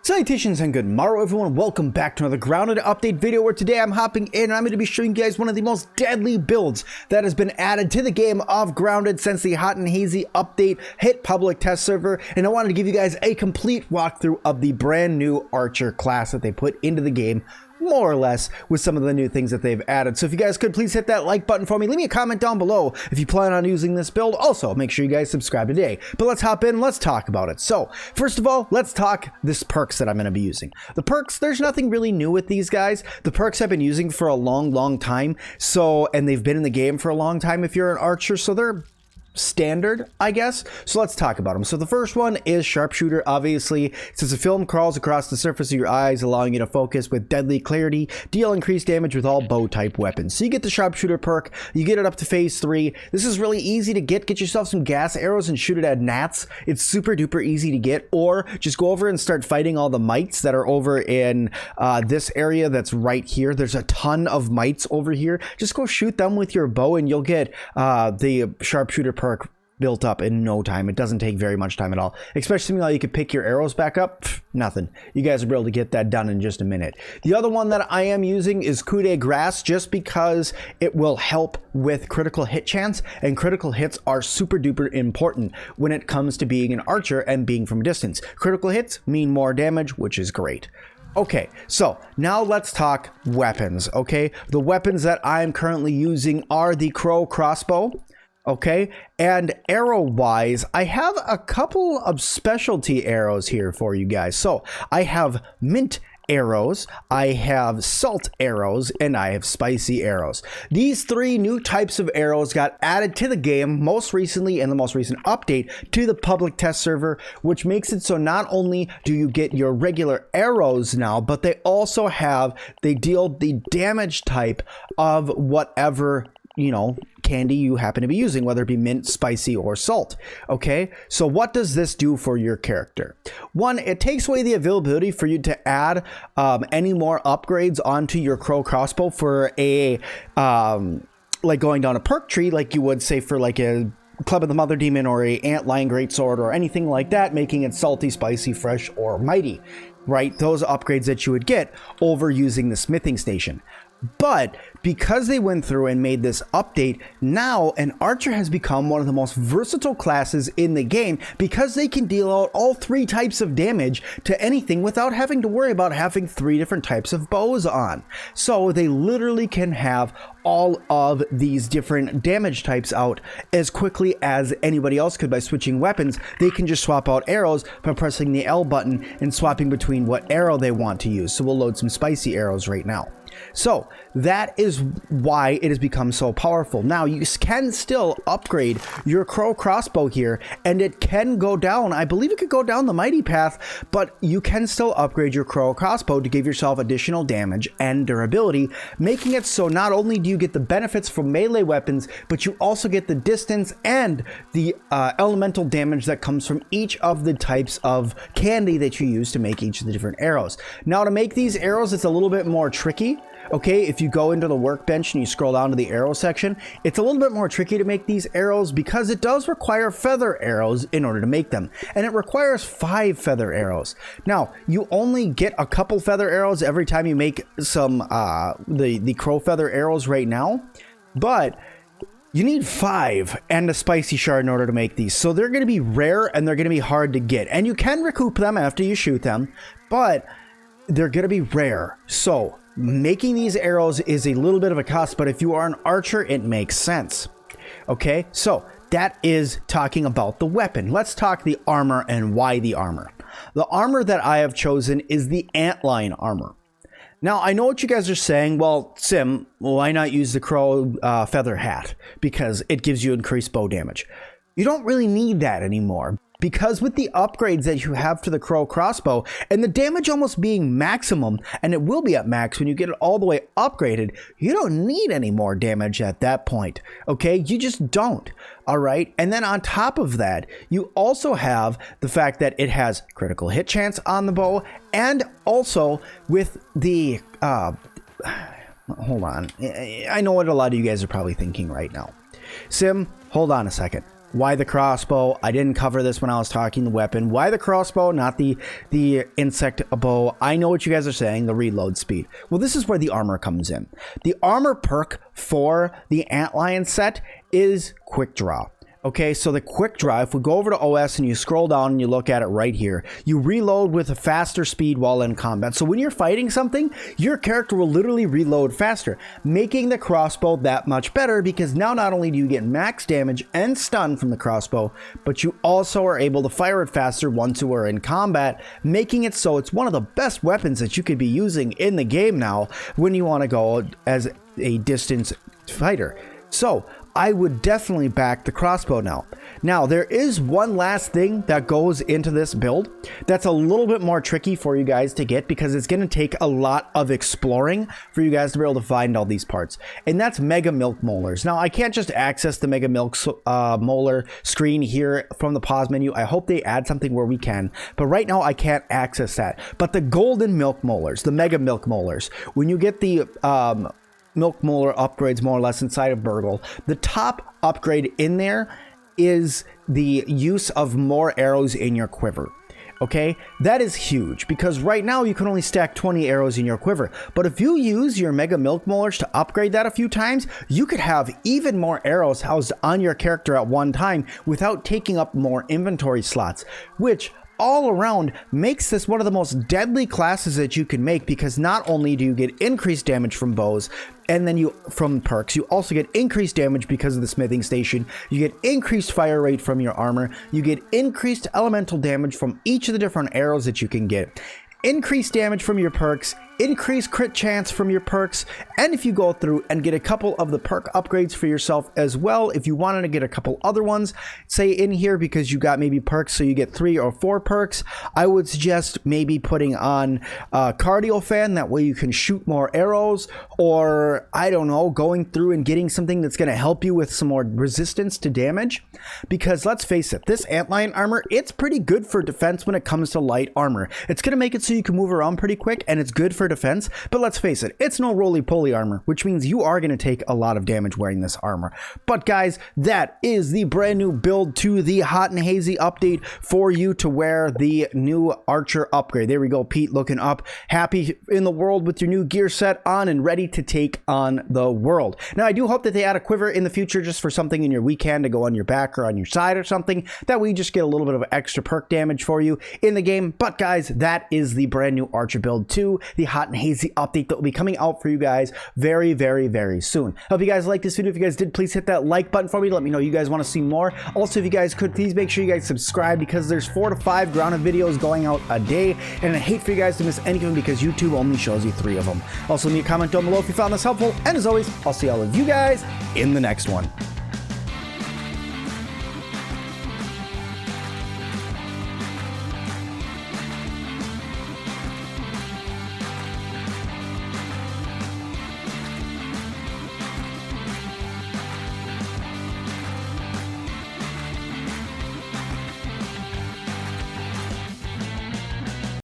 Salutations and good morrow everyone, welcome back to another Grounded update video where today I'm hopping in and I'm going to be showing you guys one of the most deadly builds that has been added to the game of Grounded since the Hot and Hazy update hit public test server, and I wanted to give you guys a complete walkthrough of the brand new Archer class that they put into the game, more or less, with some of the new things that they've added. So if you guys could please hit that like button for me, leave me a comment down below if you plan on using this build. Also, make sure you guys subscribe today. But let's hop in and let's talk about it. So first of all, let's talk this perks that I'm going to be using. The perks, there's nothing really new with these guys. The perks I've been using for a long time. So, and they've been in the game for a long time if you're an archer. So they're standard, I guess. So let's talk about them. So the first one is Sharpshooter. Obviously, it says a film crawls across the surface of your eyes, allowing you to focus with deadly clarity, deal increased damage with all bow type weapons. So you get the Sharpshooter perk, you get it up to phase 3. This is really easy to get yourself some gas arrows and shoot it at gnats. It's super duper easy to get, or just go over and start fighting all the mites that are over in this area that's right here. There's a ton of mites over here. Just go shoot them with your bow and you'll get the Sharpshooter perk built up in no time. It doesn't take very much time at all. Especially while you could pick your arrows back up. Nothing. You guys will be able to get that done in just a minute. The other one that I am using is Coup de Grace, just because it will help with critical hit chance, and critical hits are super duper important when it comes to being an archer and being from a distance. Critical hits mean more damage, which is great. Okay, so now let's talk weapons, okay? The weapons that I'm currently using are the Crow crossbow. Okay, and arrow wise, I have a couple of specialty arrows here for you guys. So I have mint arrows, I have salt arrows, and I have spicy arrows. These three new types of arrows got added to the game most recently in the most recent update to the public test server, which makes it so not only do you get your regular arrows now, but they also they deal the damage type of whatever, you know, candy you happen to be using, whether it be mint, spicy, or salt. Okay, so what does this do for your character? One, it takes away the availability for you to add any more upgrades onto your Crow crossbow for a like going down a perk tree, like you would say for like a Club of the Mother Demon or a Antlion Greatsword or anything like that, making it salty, spicy, fresh, or mighty, right? Those upgrades that you would get over using the smithing station. But because they went through and made this update, now an archer has become one of the most versatile classes in the game, because they can deal out all three types of damage to anything without having to worry about having 3 different types of bows on. So they literally can have all of these different damage types out as quickly as anybody else could by switching weapons. They can just swap out arrows by pressing the L button and swapping between what arrow they want to use. So we'll load some spicy arrows right now. So that is why it has become so powerful. Now you can still upgrade your Crow crossbow here, and it can go down. I believe it could go down the mighty path, but you can still upgrade your Crow crossbow to give yourself additional damage and durability, making it so not only do you get the benefits from melee weapons, but you also get the distance and the elemental damage that comes from each of the types of candy that you use to make each of the different arrows. Now to make these arrows, it's a little bit more tricky. Okay, if you go into the workbench and you scroll down to the arrow section, it's a little bit more tricky to make these arrows because it does require feather arrows in order to make them. And it requires 5 feather arrows. Now, you only get a couple feather arrows every time you make some, the crow feather arrows right now. But you need 5 and a spicy shard in order to make these. So they're going to be rare and they're going to be hard to get. And you can recoup them after you shoot them, but they're going to be rare. So making these arrows is a little bit of a cost, but if you are an archer, it makes sense. Okay, so that is talking about the weapon. Let's talk the armor and why the armor. The armor that I have chosen is the Antlion armor. Now, I know what you guys are saying. Well, Sim, why not use the Crow feather hat? Because it gives you increased bow damage. You don't really need that anymore, because with the upgrades that you have to the Crow crossbow and the damage almost being maximum, and it will be at max when you get it all the way upgraded, you don't need any more damage at that point. Okay, you just don't. All right, and then on top of that, you also have the fact that it has critical hit chance on the bow, and also with the hold on, I know what a lot of you guys are probably thinking right now. Sim, hold on a second. Why the crossbow? I didn't cover this when I was talking the weapon. Why the crossbow, not the insect bow? I know what you guys are saying, the reload speed. Well, this is where the armor comes in. The armor perk for the antlion set is quick draw. Okay, so the quick draw, if we go over to OS and you scroll down and you look at it right here, you reload with a faster speed while in combat. So when you're fighting something, your character will literally reload faster, making the crossbow that much better, because now not only do you get max damage and stun from the crossbow, but you also are able to fire it faster once you are in combat, making it so it's one of the best weapons that you could be using in the game now when you want to go as a distance fighter. So I would definitely back the crossbow now. Now, there is one last thing that goes into this build that's a little bit more tricky for you guys to get, because it's going to take a lot of exploring for you guys to be able to find all these parts. And that's Mega Milk Molars. Now, I can't just access the Mega Milk Molar screen here from the pause menu. I hope they add something where we can. But right now, I can't access that. But the Golden Milk Molars, the Mega Milk Molars, when you get the Milk Molar upgrades more or less inside of Burgle, the top upgrade in there is the use of more arrows in your quiver. Okay, that is huge, because right now you can only stack 20 arrows in your quiver, but if you use your Mega Milk Molars to upgrade that a few times, you could have even more arrows housed on your character at one time without taking up more inventory slots, which all around makes this one of the most deadly classes that you can make, because not only do you get increased damage from bows, and then from perks, you also get increased damage because of the smithing station, you get increased fire rate from your armor, you get increased elemental damage from each of the different arrows that you can get, increased damage from your perks, increased crit chance from your perks, and if you go through and get a couple of the perk upgrades for yourself as well, if you wanted to get a couple other ones, say in here, because you got maybe perks so you get 3 or 4 perks, I would suggest maybe putting on Cardio Fan, that way you can shoot more arrows, or I don't know, going through and getting something that's going to help you with some more resistance to damage, because let's face it, this antlion armor, it's pretty good for defense when it comes to light armor. It's going to make it so you can move around pretty quick, and it's good for defense, but let's face it, it's no roly-poly armor, which means you are going to take a lot of damage wearing this armor. But guys, that is the brand new build to the Hot and Hazy update for you to wear the new Archer upgrade. There we go, Pete looking up, happy in the world with your new gear set on and ready to take on the world. Now, I do hope that they add a quiver in the future just for something in your weak hand to go on your back or on your side or something, that we just get a little bit of extra perk damage for you in the game. But guys, that is the brand new Archer build to the Hot and Hazy update that will be coming out for you guys very, very, very soon. I hope you guys liked this video. If you guys did, please hit that like button for me to let me know you guys want to see more. Also, if you guys could, please make sure you guys subscribe, because there's 4 to 5 grounded videos going out a day, and I hate for you guys to miss any of them because YouTube only shows you 3 of them. Also, leave me a comment down below if you found this helpful, and as always, I'll see all of you guys in the next one.